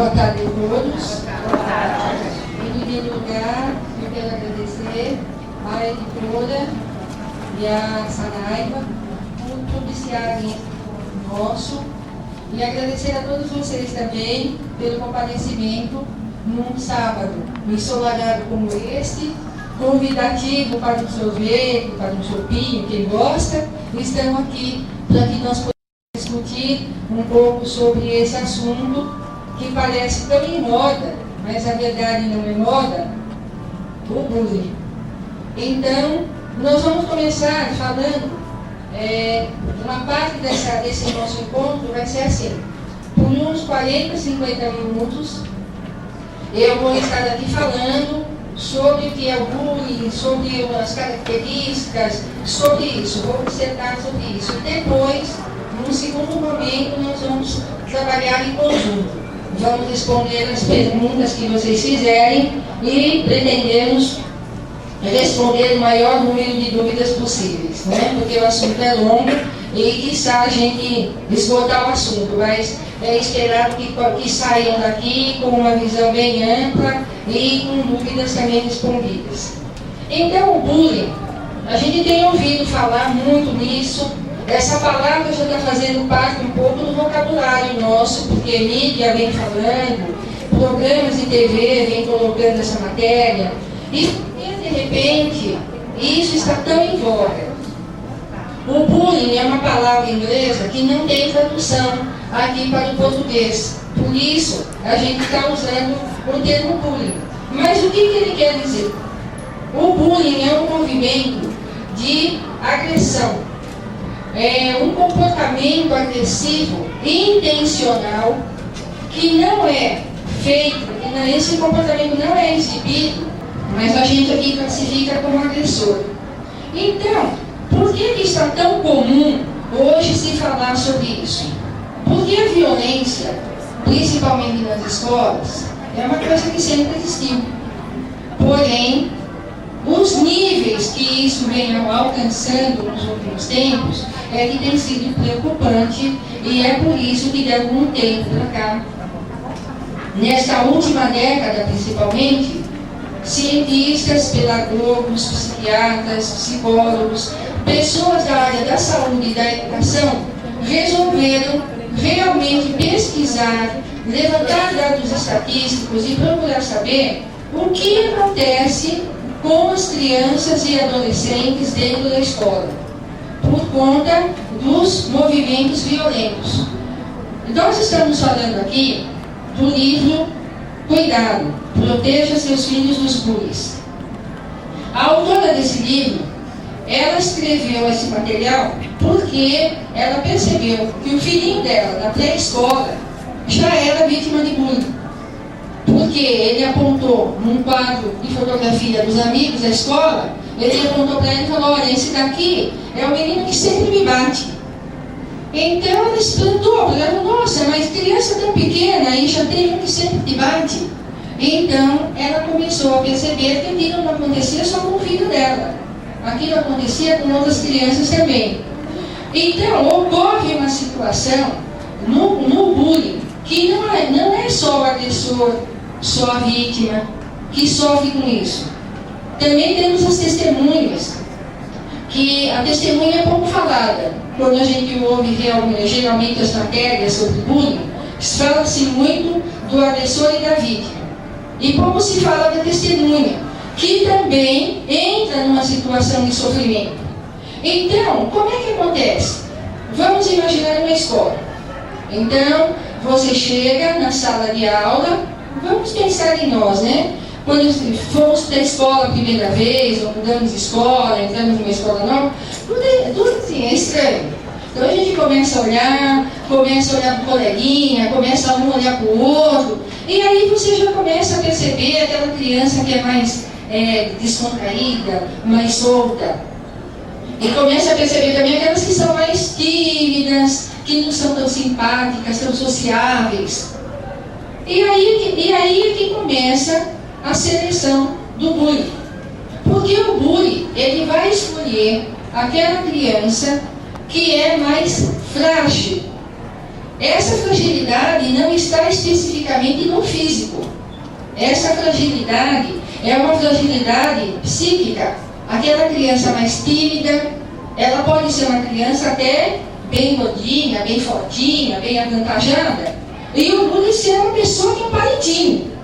Boa tarde a todos. Boa tarde. Em primeiro lugar, eu quero agradecer à editora e à Saraiva por propiciarem nosso e agradecer a todos vocês também pelo comparecimento num sábado ensolarado como este, convidativo para um sorvete, para um chopinho, quem gosta, estão aqui para que nós possamos discutir um pouco sobre esse assunto que parece tão em moda, mas a verdade não é moda, o bullying. Então, nós vamos começar falando, uma parte desse nosso encontro vai ser assim, por uns 40, 50 minutos, eu vou estar aqui falando sobre o que é o bullying, sobre as características, sobre isso, vou dissertar sobre isso. E depois, num segundo momento, nós vamos trabalhar em conjunto. Vamos responder as perguntas que vocês fizerem e pretendemos responder o maior número de dúvidas possíveis, né? Porque o assunto é longo e quiçá a gente esgotar o assunto, mas é esperado que saiam daqui com uma visão bem ampla e com dúvidas também respondidas. Então, o bullying, a gente tem ouvido falar muito nisso. Essa palavra já está fazendo parte um pouco do vocabulário nosso, porque mídia vem falando, programas de TV vem colocando essa matéria, e de repente isso está tão em voga. O bullying é uma palavra inglesa que não tem tradução aqui para o português, por isso a gente está usando o termo bullying. Mas o que ele quer dizer? O bullying é um movimento de agressão. É um comportamento agressivo intencional que não é feito, esse comportamento não é exibido, mas a gente aqui classifica como agressor. Então, por que está tão comum hoje se falar sobre isso? Porque a violência, principalmente nas escolas, é uma coisa que sempre existiu. Porém, os níveis que isso vem alcançando nos últimos tempos é que tem sido preocupante e é por isso que de algum tempo para cá, nesta última década principalmente, cientistas, pedagogos, psiquiatras, psicólogos, pessoas da área da saúde e da educação resolveram realmente pesquisar, levantar dados estatísticos e procurar saber o que acontece com as crianças e adolescentes dentro da escola, por conta dos movimentos violentos. Nós estamos falando aqui do livro Cuidado, Proteja Seus Filhos dos Bullies. A autora desse livro, ela escreveu esse material porque ela percebeu que o filhinho dela, na pré-escola, já era vítima de bullying. Porque ele apontou num quadro de fotografia dos amigos da escola, ele apontou para ele e falou: olha, esse daqui é o menino que sempre me bate. Então ela espantou, ela falou: nossa, mas criança tão pequena e já tem um que sempre te bate. Então ela começou a perceber que aquilo não acontecia só com o filho dela, aquilo acontecia com outras crianças também. Então ocorre uma situação no bullying que não é só o agressor, só a vítima que sofre com isso. Também temos as testemunhas, que a testemunha é pouco falada. Quando a gente ouve geralmente as matérias sobre bullying, fala-se muito do agressor e da vítima. E pouco se fala da testemunha, que também entra numa situação de sofrimento. Então, como é que acontece? Vamos imaginar uma escola. Então, você chega na sala de aula, vamos pensar em nós, né? Quando fomos para a escola a primeira vez, ou mudamos de escola, entramos numa escola nova, tudo assim, é estranho. Então a gente começa a olhar para o coleguinha, começa um a olhar para o outro, e aí você já começa a perceber aquela criança que é mais descontraída, mais solta. E começa a perceber também aquelas que são mais tímidas, que não são tão simpáticas, tão sociáveis. E aí é que começa a seleção do bullying. Porque o bullying, ele vai escolher aquela criança que é mais frágil. Essa fragilidade não está especificamente unicamente no físico. Essa fragilidade é uma fragilidade psíquica. Aquela criança mais tímida, ela pode ser uma criança até bem gordinha, bem fortinha, bem avantajada, e o bullying ser uma pessoa que é um palitinho.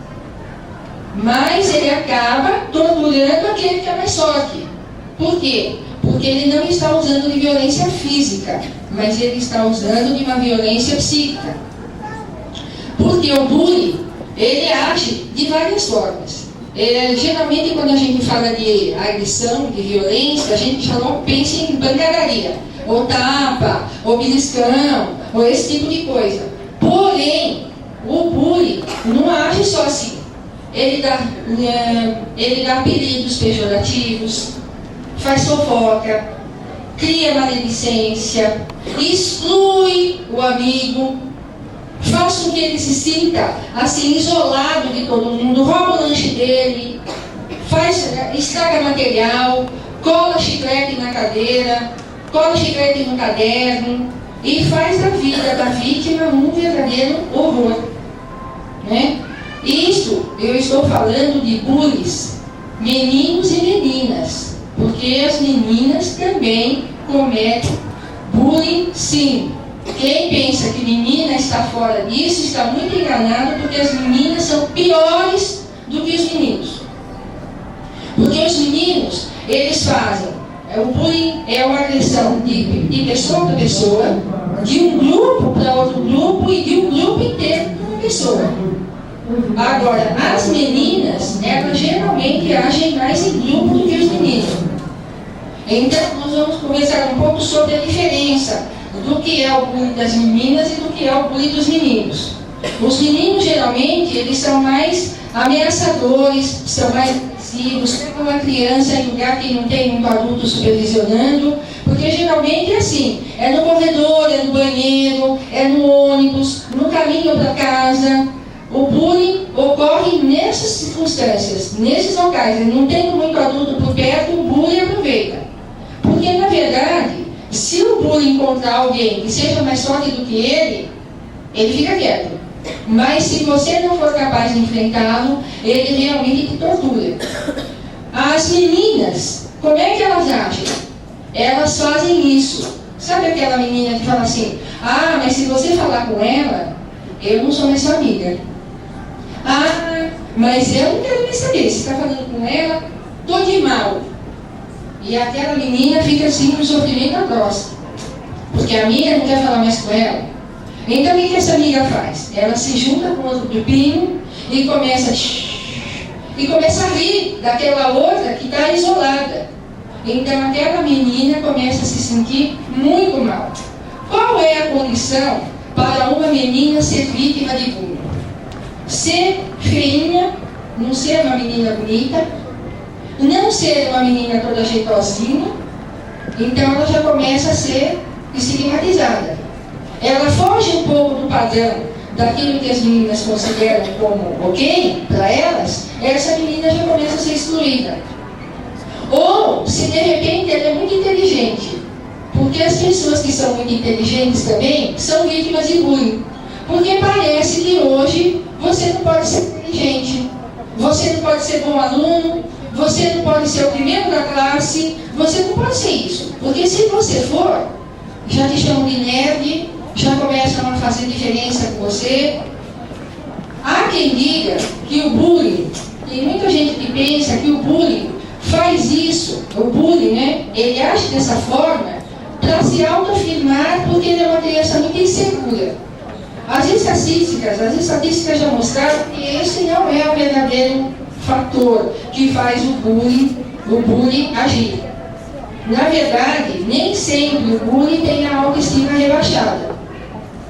Mas ele acaba torturando aquele que é mais forte. Por quê? Porque ele não está usando de violência física, mas ele está usando de uma violência psíquica. Porque o bullying, ele age de várias formas. Geralmente, quando a gente fala de agressão, de violência, a gente já não pensa em pancadaria, ou tapa, ou beliscão, ou esse tipo de coisa. Porém, o bullying não age só assim. Ele dá apelidos pejorativos, faz fofoca, cria maledicência, exclui o amigo, faz com que ele se sinta assim isolado de todo mundo, rouba o lanche dele, estraga material, cola chiclete na cadeira, cola chiclete no caderno e faz da vida da vítima um verdadeiro horror, né? Isso eu estou falando de bullies, meninos e meninas, porque as meninas também cometem bullying, sim. Quem pensa que menina está fora disso está muito enganado, porque as meninas são piores do que os meninos. Porque os meninos, eles fazem, o bullying é uma agressão de pessoa para pessoa, de um grupo para outro grupo e de um grupo inteiro para uma pessoa. Agora, as meninas, elas geralmente agem mais em grupo do que os meninos. Então, nós vamos conversar um pouco sobre a diferença do que é o bullying das meninas e do que é o bullying dos meninos. Os meninos, geralmente, eles são mais ameaçadores, são mais agressivos, pegam uma criança em lugar que não tem um adulto supervisionando, porque geralmente é assim, é no corredor, é no banheiro, é no ônibus, no caminho para casa. O bullying ocorre nessas circunstâncias, nesses locais. Não tendo muito adulto por perto, o bullying aproveita. Porque, na verdade, se o bullying encontrar alguém que seja mais forte do que ele fica quieto. Mas se você não for capaz de enfrentá-lo, ele realmente te tortura. As meninas, como é que elas agem? Elas fazem isso. Sabe aquela menina que fala assim: ah, mas se você falar com ela, eu não sou mais sua amiga. Ah, mas eu não quero nem saber. Se está falando com ela, tô de mal. E aquela menina fica assim com sofrimento atroz, porque a amiga não quer falar mais com ela. Então o que essa amiga faz? Ela se junta com outro grupinho e começa a rir daquela outra que está isolada. Então aquela menina começa a se sentir muito mal. Qual é a condição para uma menina ser vítima de bullying? Ser feinha, não ser uma menina bonita, não ser uma menina toda jeitosinha, então ela já começa a ser estigmatizada. Ela foge um pouco do padrão daquilo que as meninas consideram como ok para elas, essa menina já começa a ser excluída. Ou, se de repente ela é muito inteligente, porque as pessoas que são muito inteligentes também são vítimas de bullying. Porque parece que hoje você não pode ser inteligente, você não pode ser bom aluno, você não pode ser o primeiro da classe, você não pode ser isso. Porque se você for, já te chamam de nerd, já começam a fazer diferença com você. Há quem diga que o bullying, tem muita gente que pensa que o bullying faz isso, o bullying, né? Ele age dessa forma para se autoafirmar, porque ele é uma criança muito insegura. As estatísticas já mostraram que esse não é o verdadeiro fator que faz o bullying agir. Na verdade, nem sempre o bullying tem a autoestima rebaixada.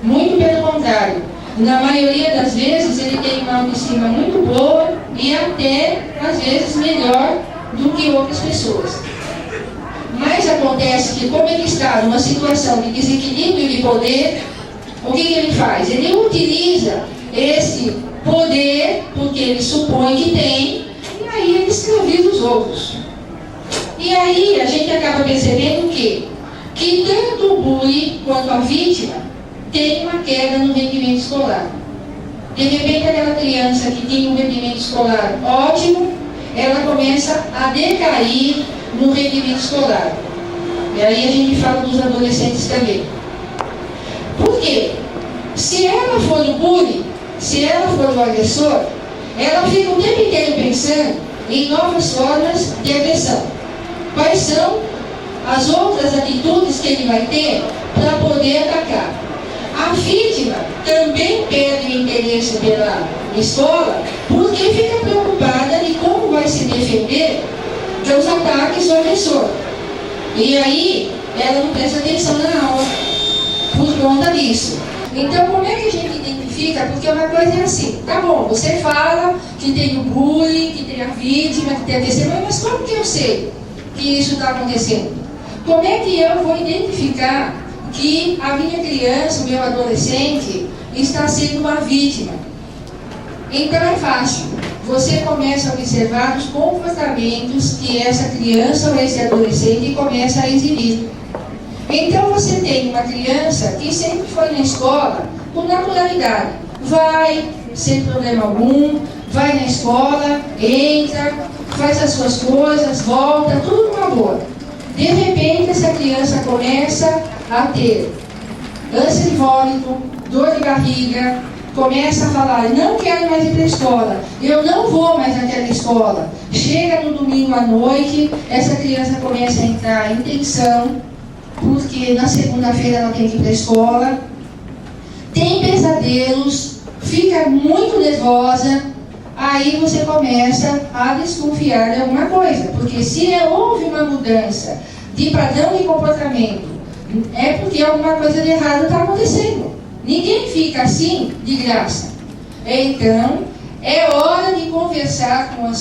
Muito pelo contrário. Na maioria das vezes ele tem uma autoestima muito boa e até, às vezes, melhor do que outras pessoas. Mas acontece que, como ele está numa situação de desequilíbrio de poder, o que ele faz? Ele utiliza esse poder, porque ele supõe que tem, e aí ele escraviza os outros. E aí a gente acaba percebendo que tanto o bullying quanto a vítima tem uma queda no rendimento escolar. De repente, aquela criança que tem um rendimento escolar ótimo, ela começa a decair no rendimento escolar. E aí a gente fala dos adolescentes também. Por quê? Se ela for o bullying, se ela for o agressor, ela fica o tempo inteiro pensando em novas formas de agressão. Quais são as outras atitudes que ele vai ter para poder atacar? A vítima também perde o interesse pela escola porque fica preocupada de como vai se defender dos ataques do agressor. E aí, ela não presta atenção na aula por conta disso. Então, como é que a gente identifica? Porque uma coisa é assim, tá bom, você fala que tem o bullying, que tem a vítima, que tem a testemunha, mas como que eu sei que isso está acontecendo? Como é que eu vou identificar que a minha criança, o meu adolescente, está sendo uma vítima? Então é fácil. Você começa a observar os comportamentos que essa criança ou esse adolescente começa a exibir. Então você tem uma criança que sempre foi na escola com naturalidade. Vai, sem problema algum, vai na escola, entra, faz as suas coisas, volta, tudo numa boa. De repente essa criança começa a ter ânsia de vômito, dor de barriga, começa a falar, não quero mais ir para a escola, eu não vou mais naquela escola. Chega no domingo à noite, essa criança começa a entrar em tensão, porque na segunda-feira ela tem que ir para a escola, tem pesadelos, fica muito nervosa, aí você começa a desconfiar de alguma coisa, porque se houve uma mudança de padrão de comportamento, é porque alguma coisa de errado está acontecendo. Ninguém fica assim de graça. Então, é hora de conversar com o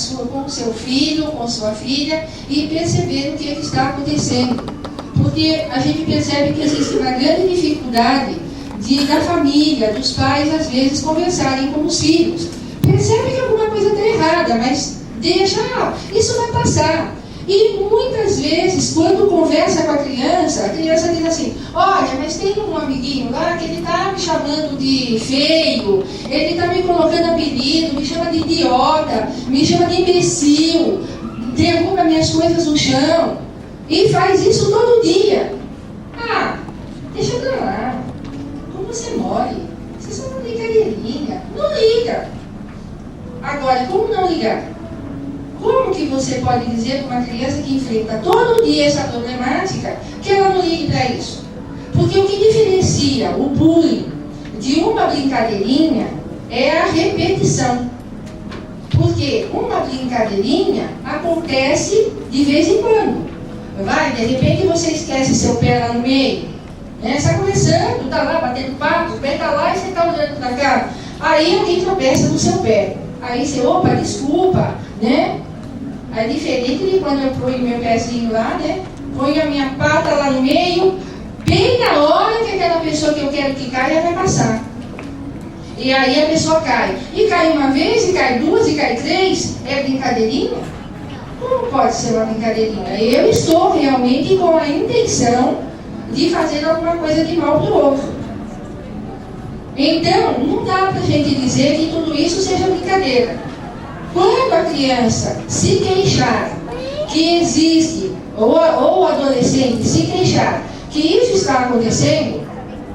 seu filho, com sua filha e perceber o que está acontecendo. Porque a gente percebe que existe uma grande dificuldade da família, dos pais, às vezes, conversarem com os filhos. Percebe que alguma coisa está errada, mas deixa, isso vai passar. E muitas vezes, quando conversa com a criança diz assim, olha, mas tem um amiguinho lá que ele está me chamando de feio, ele está me colocando apelido, me chama de idiota, me chama de imbecil, derruba minhas coisas no chão, e faz isso todo dia. Ah, deixa pra lá, como você mole, você só não liga brincadeirinha, não liga. Agora, como não ligar? Como que você pode dizer para uma criança que enfrenta todo dia essa problemática que ela não ligue para isso? Porque o que diferencia o bullying de uma brincadeirinha é a repetição. Porque uma brincadeirinha acontece de vez em quando. Vai, de repente você esquece seu pé lá no meio, né? Você está conversando, está lá batendo papo, o pé está lá e você está olhando para cá. Aí alguém tropeça no seu pé. Aí você, opa, desculpa, né? É diferente de quando eu ponho meu pezinho lá, né? Ponho a minha pata lá no meio, bem na hora que aquela pessoa que eu quero que caia vai passar. E aí a pessoa cai. E cai uma vez, e cai duas, e cai três. É brincadeirinha? Como pode ser uma brincadeirinha? Eu estou realmente com a intenção de fazer alguma coisa de mal para o outro. Então, não dá para a gente dizer que tudo isso seja brincadeira. Quando a criança se queixar que existe, ou o adolescente se queixar que isso está acontecendo,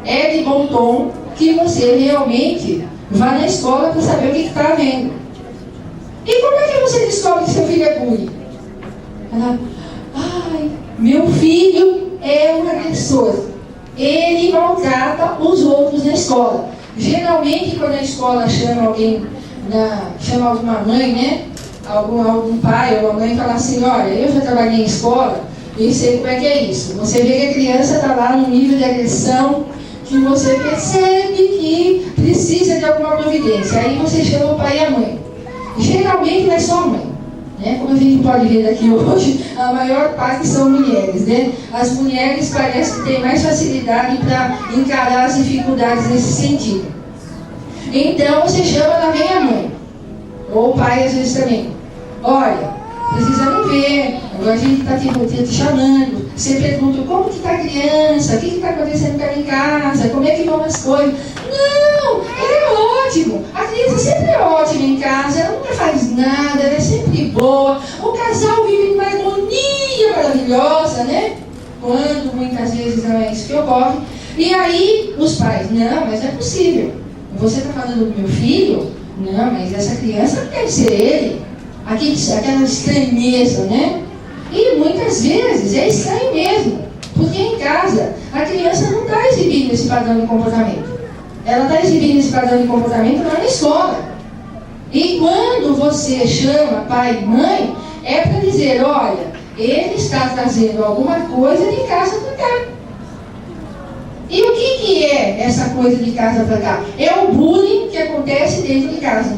é de bom tom que você realmente vá na escola para saber o que está havendo. E como é que você descobre que seu filho é bullying? Ai, meu filho é um agressor. Ele maltrata os outros na escola. Geralmente, quando a escola chama alguém, chama alguma mãe, né? Algum pai ou uma mãe fala assim, olha, eu já trabalhei em escola e sei como é que é isso. Você vê que a criança está lá num nível de agressão que você percebe que precisa de alguma providência. Aí você chama o pai e a mãe. Geralmente não é só a mãe, né? Como a gente pode ver aqui hoje, a maior parte são mulheres, né? As mulheres parecem que têm mais facilidade para encarar as dificuldades nesse sentido. Então você chama, lá vem a mãe, ou o pai às vezes também. Olha, precisamos ver, agora a gente está te chamando. Você pergunta como que está a criança, o que está acontecendo com ela em casa, como é que vão as coisas. Não, ela é ótimo. A criança sempre é ótima em casa, ela nunca faz nada, ela é sempre boa. O casal vive numa harmonia maravilhosa, né? Quando muitas vezes não é isso que ocorre. E aí os pais, não, mas é possível. Você está falando do meu filho? Não, mas essa criança não deve ser ele. Aquela estranheza, né? E muitas vezes é estranho mesmo. Porque em casa a criança não está exibindo esse padrão de comportamento. Ela está exibindo esse padrão de comportamento lá na escola. E quando você chama pai e mãe, é para dizer, olha, ele está trazendo alguma coisa de casa para cá. E o que é essa coisa de casa para cá? É o bullying que acontece dentro de casa.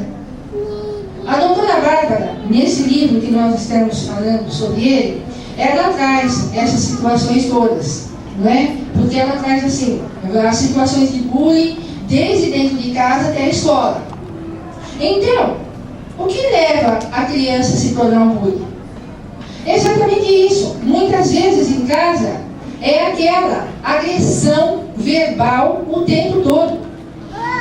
A doutora Bárbara, nesse livro que nós estamos falando sobre ele, ela traz essas situações todas, não é? Porque ela traz assim, as situações de bullying desde dentro de casa até a escola. Então, o que leva a criança a se tornar um bullying? É exatamente isso. Muitas vezes em casa é aquela agressão verbal o tempo todo.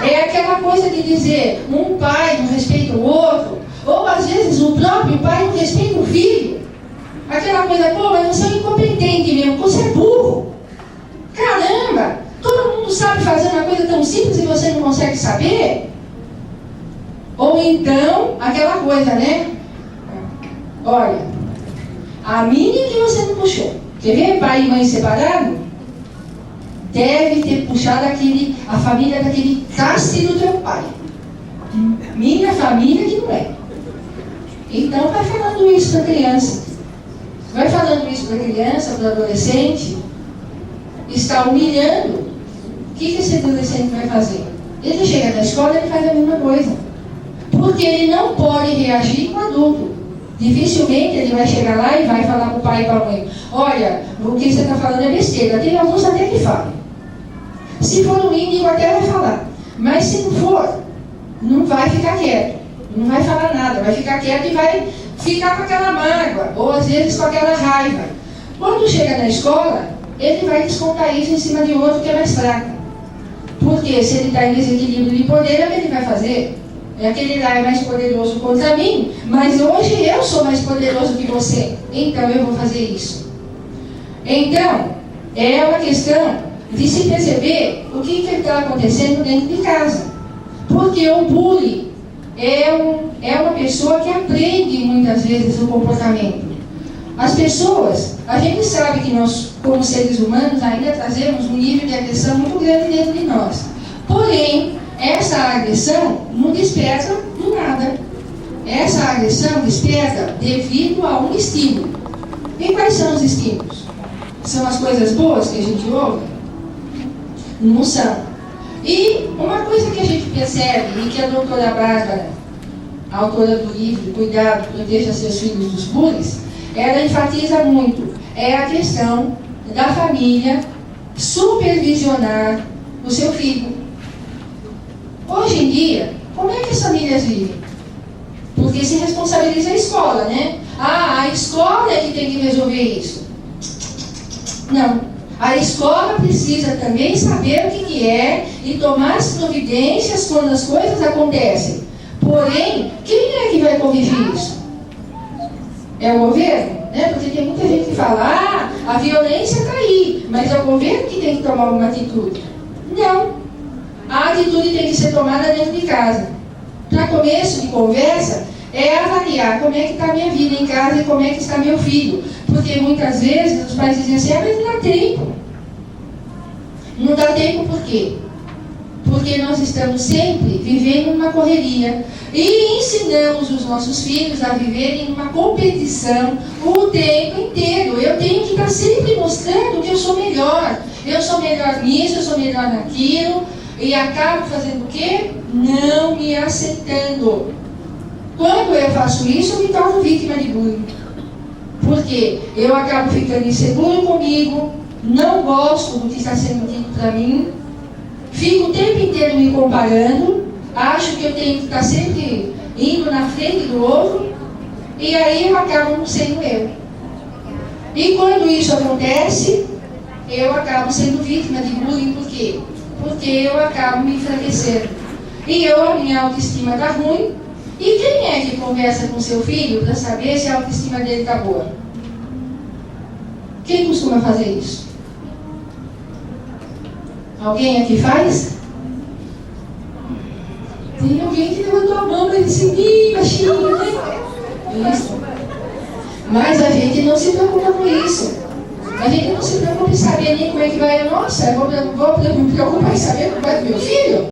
É aquela coisa de dizer um pai não respeita o outro, ou às vezes o próprio pai não respeita o filho. Aquela coisa, pô, mas você é incompetente mesmo, você é burro. Caramba, todo mundo sabe fazer uma coisa tão simples e você não consegue saber? Ou então, aquela coisa, né? Olha, a minha que você não puxou. Quer ver pai e mãe separados? Deve ter puxado a família daquele caste do teu pai. Minha família que não é. Então vai falando isso para a criança. Vai falando isso para a criança, para o adolescente. Está humilhando. O que esse adolescente vai fazer? Ele chega da escola e ele faz a mesma coisa. Porque ele não pode reagir com o adulto. Dificilmente ele vai chegar lá e vai falar para o pai e para a mãe, olha, o que você está falando é besteira. Tem alguns até que falam. Se for um índio até vai falar. Mas se não for, não vai ficar quieto. Não vai falar nada. Vai ficar quieto e vai ficar com aquela mágoa. Ou às vezes com aquela raiva. Quando chega na escola, ele vai descontar isso em cima de outro que é mais fraco. Porque se ele está em desequilíbrio de poder, é o que ele vai fazer. É aquele lá é mais poderoso contra mim, mas hoje eu sou mais poderoso que você. Então eu vou fazer isso. Então, é uma questão de se perceber o que está acontecendo dentro de casa. Porque o bullying é uma pessoa que aprende muitas vezes o comportamento. As pessoas, a gente sabe que nós, como seres humanos, ainda trazemos um nível de agressão muito grande dentro de nós. Porém, essa agressão não desperta do nada. Essa agressão desperta devido a um estímulo. E quais são os estímulos? São as coisas boas que a gente ouve? Não são. E uma coisa que a gente percebe, e que a doutora Bárbara, a autora do livro Cuidado, Proteja Seus Filhos dos Bullies, ela enfatiza muito, é a questão da família supervisionar o seu filho. Hoje em dia, como é que as famílias vivem? Porque se responsabiliza a escola, né? Ah, a escola é que tem que resolver isso. Não. A escola precisa também saber o que é e tomar as providências quando as coisas acontecem. Porém, quem é que vai corrigir isso? É o governo? Né? Porque tem muita gente que fala, a violência está aí, mas é o governo que tem que tomar uma atitude. Não. A atitude tem que ser tomada dentro de casa. Para começo de conversa, é avaliar como é que está a minha vida em casa e como é que está meu filho. Porque muitas vezes os pais dizem assim, mas não dá tempo. Não dá tempo por quê? Porque nós estamos sempre vivendo uma correria e ensinamos os nossos filhos a viverem numa competição o tempo inteiro. Eu tenho que estar sempre mostrando que eu sou melhor. Eu sou melhor nisso, eu sou melhor naquilo. E acabo fazendo o quê? Não me aceitando. Quando eu faço isso, eu me torno vítima de bullying. Porque eu acabo ficando inseguro comigo, não gosto do que está sendo dito para mim, fico o tempo inteiro me comparando, acho que eu tenho que estar sempre indo na frente do outro, e aí eu acabo não sendo eu. E quando isso acontece, eu acabo sendo vítima de bullying. Por quê? Porque eu acabo me enfraquecendo. E a minha autoestima está ruim. E quem é que conversa com seu filho para saber se a autoestima dele está boa? Quem costuma fazer isso? Alguém aqui faz? Tem alguém que levantou a mão para ele seguir, baixinho, né? Isso. Mas a gente não se preocupa com isso. A gente não se preocupa em saber nem como é que vai a nossa. Eu vou me preocupar em saber como vai do meu filho.